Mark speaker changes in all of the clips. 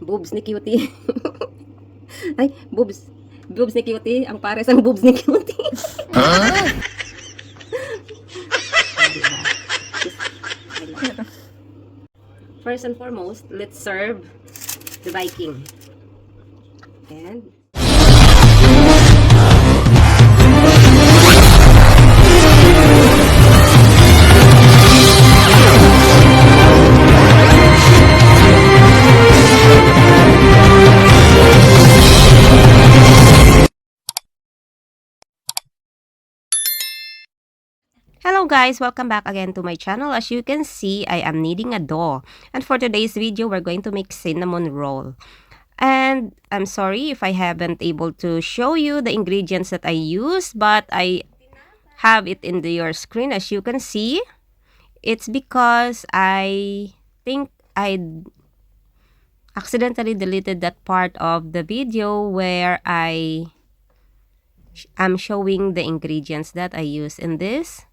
Speaker 1: Boobs ni Cutie. Ay, boobs. Boobs ni Cutie. Ang pares ang boobs ni Cutie. First and foremost, let's serve the Viking. And hello guys, welcome back again to my channel. As you can see, I am kneading a dough. And for today's video, we're going to make cinnamon roll. And I'm sorry if I haven't able to show you the ingredients that I use, but I have it in your screen. As you can see, it's because I think I accidentally deleted that part of the video where I am showing the ingredients that I use in this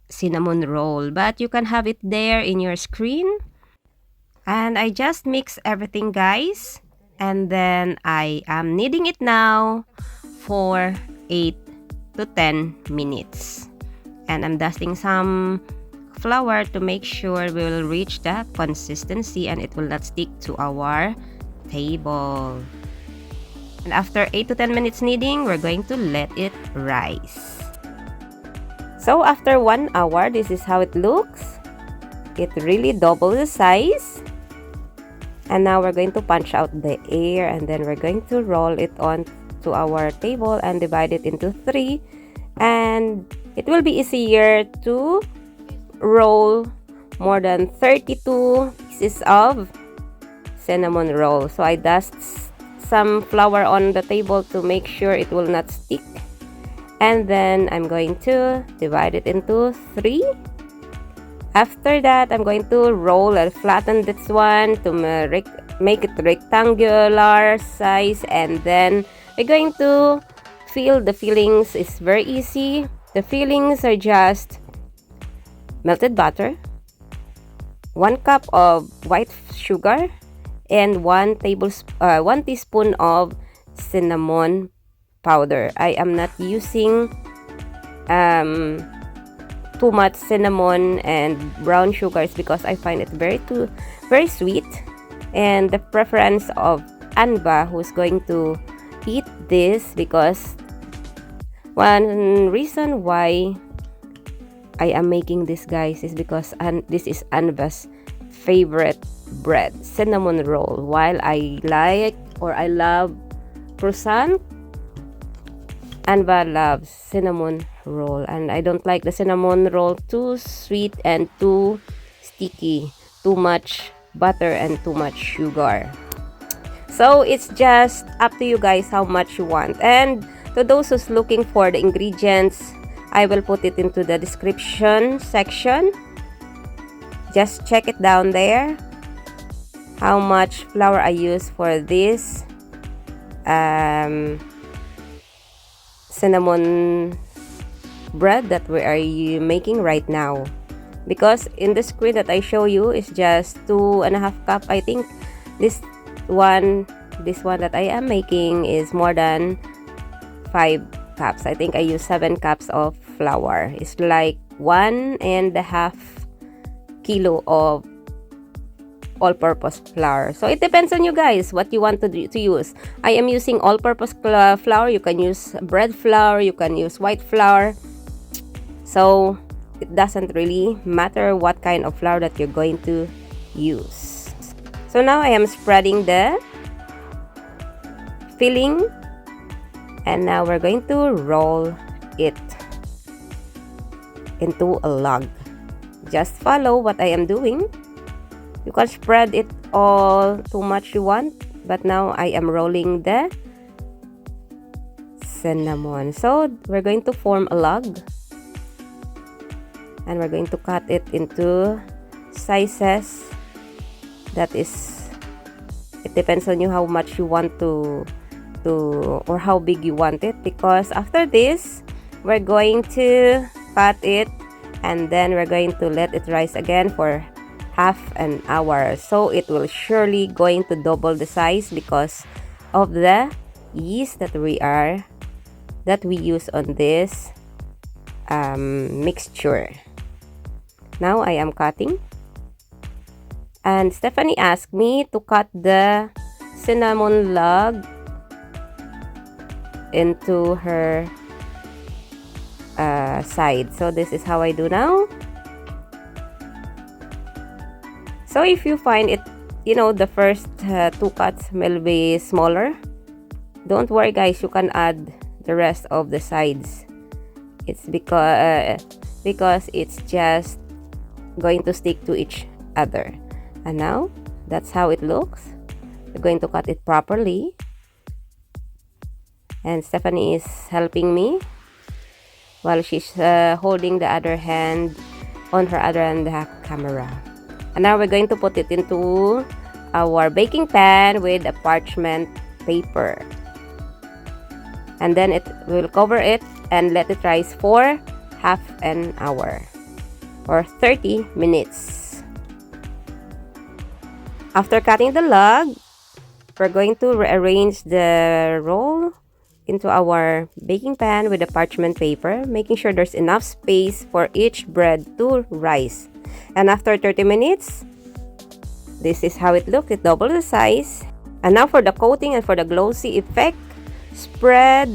Speaker 1: cinnamon roll, but you can have it there in your screen. And I just mix everything, guys, and then I am kneading it now for 8 to 10 minutes, and I'm dusting some flour to make sure we will reach that consistency and it will not stick to our table. And after 8 to 10 minutes kneading, we're going to let it rise. So after 1 hour, this is how it looks. It really doubled the size. And now we're going to punch out the air, and then we're going to roll it on to our table and divide it into 3. And it will be easier to roll more than 32 pieces of cinnamon roll. So I dust some flour on the table to make sure it will not stick. And then I'm going to divide it into 3. After that, I'm going to roll and flatten this one to make it rectangular size. And then we're going to fill the fillings. It's very easy. The fillings are just melted butter, 1 cup of white sugar, and 1 teaspoon of cinnamon powder. I am not using too much cinnamon and brown sugars because I find it very sweet, and the preference of Anba, who's going to eat this, because one reason why I am making this, guys, is because this is Anba's favorite bread, cinnamon roll. While I love croissant, Anba loves cinnamon roll, and I don't like the cinnamon roll too sweet and too sticky, too much butter and too much sugar. So it's just up to you guys how much you want. And to those who's looking for the ingredients, I will put it into the description section. Just check it down there, how much flour I use for this cinnamon bread that we are making right now. Because in the screen that I show you is just 2.5 cup. I think this one that I am making is more than 5 cups. I think I use 7 cups of flour. It's like 1.5 kilo of all-purpose flour. So it depends on you guys what you want to use. I am using all-purpose flour. You can use bread flour, you can use white flour. So it doesn't really matter what kind of flour that you're going to use. So now I am spreading the filling, and now we're going to roll it into a log. Just follow what I am doing. You can spread it all too much you want, but now I am rolling the cinnamon. So we're going to form a log, and we're going to cut it into sizes. That is, it depends on you how much you want to or how big you want it, because after this we're going to cut it, and then we're going to let it rise again for half an hour. So it will surely going to double the size because of the yeast that we use on this mixture. Now I am cutting, and Stephanie asked me to cut the cinnamon log into her side. So this is how I do now. So if you find it, the first two cuts will be smaller, don't worry guys, you can add the rest of the sides. It's because it's just going to stick to each other. And now that's how it looks. We're going to cut it properly, and Stephanie is helping me while she's holding the other hand on her other hand the camera. And now we're going to put it into our baking pan with a parchment paper, and then it will cover it and let it rise for half an hour or 30 minutes. After cutting the log, we're going to rearrange the roll into our baking pan with a parchment paper, making sure there's enough space for each bread to rise. And after 30 minutes, this is how it looks. It doubled the size. And now for the coating and for the glossy effect, spread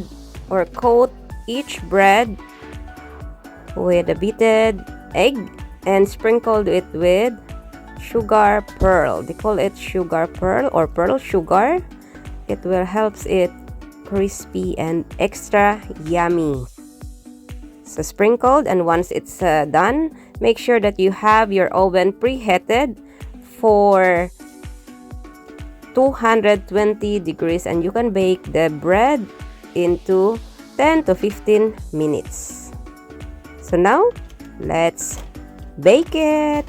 Speaker 1: or coat each bread with a beaten egg and sprinkled it with sugar pearl. They call it sugar pearl or pearl sugar. It will helps it crispy and extra yummy. So sprinkled, and once it's done, make sure that you have your oven preheated for 220 degrees, and you can bake the bread into 10 to 15 minutes. So now let's bake it.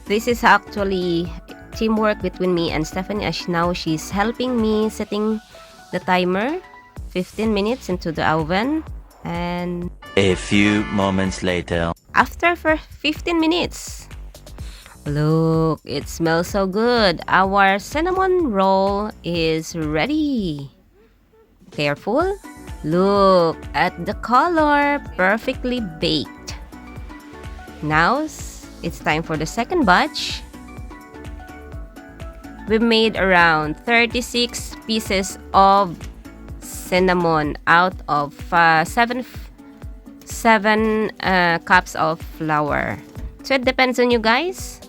Speaker 1: This is actually teamwork between me and Stephanie, as now she's helping me setting the timer 15 minutes into the oven. And
Speaker 2: a few moments later,
Speaker 1: after 15 minutes, look, it smells so good. Our cinnamon roll is ready. Careful, look at the color, perfectly baked. Now it's time for the second batch. We made around 36 pieces of cinnamon out of 7 cups of flour. So it depends on you guys.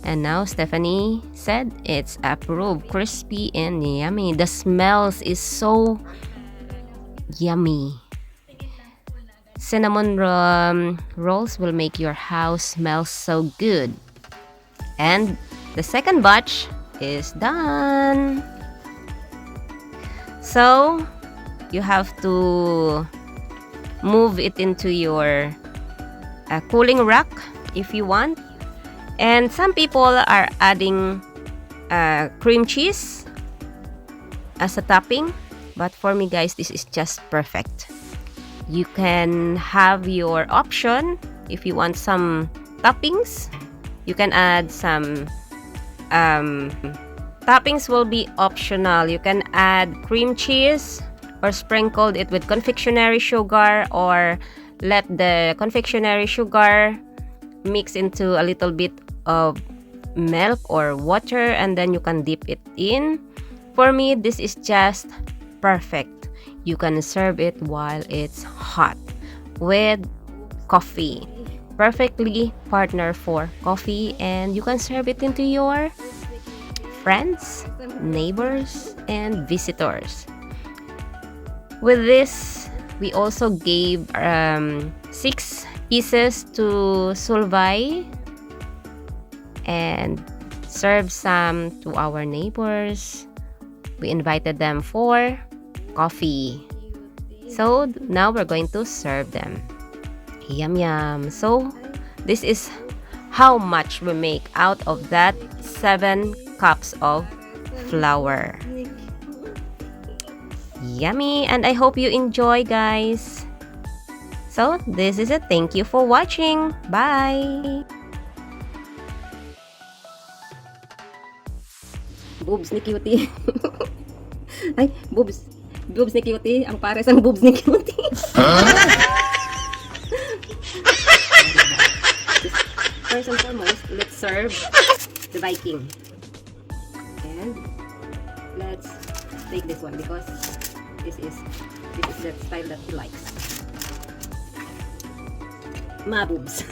Speaker 1: And now Stephanie said it's approved, crispy and yummy. The smells is so yummy. Cinnamon rolls will make your house smell so good. And the second batch is done. So you have to move it into your cooling rack if you want. And some people are adding cream cheese as a topping, but for me guys, this is just perfect. You can have your option. If you want some toppings, you can add some toppings will be optional. You can add cream cheese or sprinkled it with confectionery sugar, or let the confectionery sugar mix into a little bit of milk or water, and then you can dip it in. For me, this is just perfect. You can serve it while it's hot with coffee. Perfectly partner for coffee, and you can serve it into your friends, neighbors, and visitors. With this, we also gave 6 pieces to Solvay and served some to our neighbors. We invited them for coffee. So now we're going to serve them. Yum yum. So this is how much we make out of that 7 cups of flour. Yummy, and I hope you enjoy, guys. So, this is it. Thank you for watching. Bye! Boobs ni Cutie. Ay, boobs. Boobs ni Cutie. Ang pares ang boobs ni Cutie. First and foremost, let's serve the Viking. And let's take this one because this is the style that he likes. Ma boobs.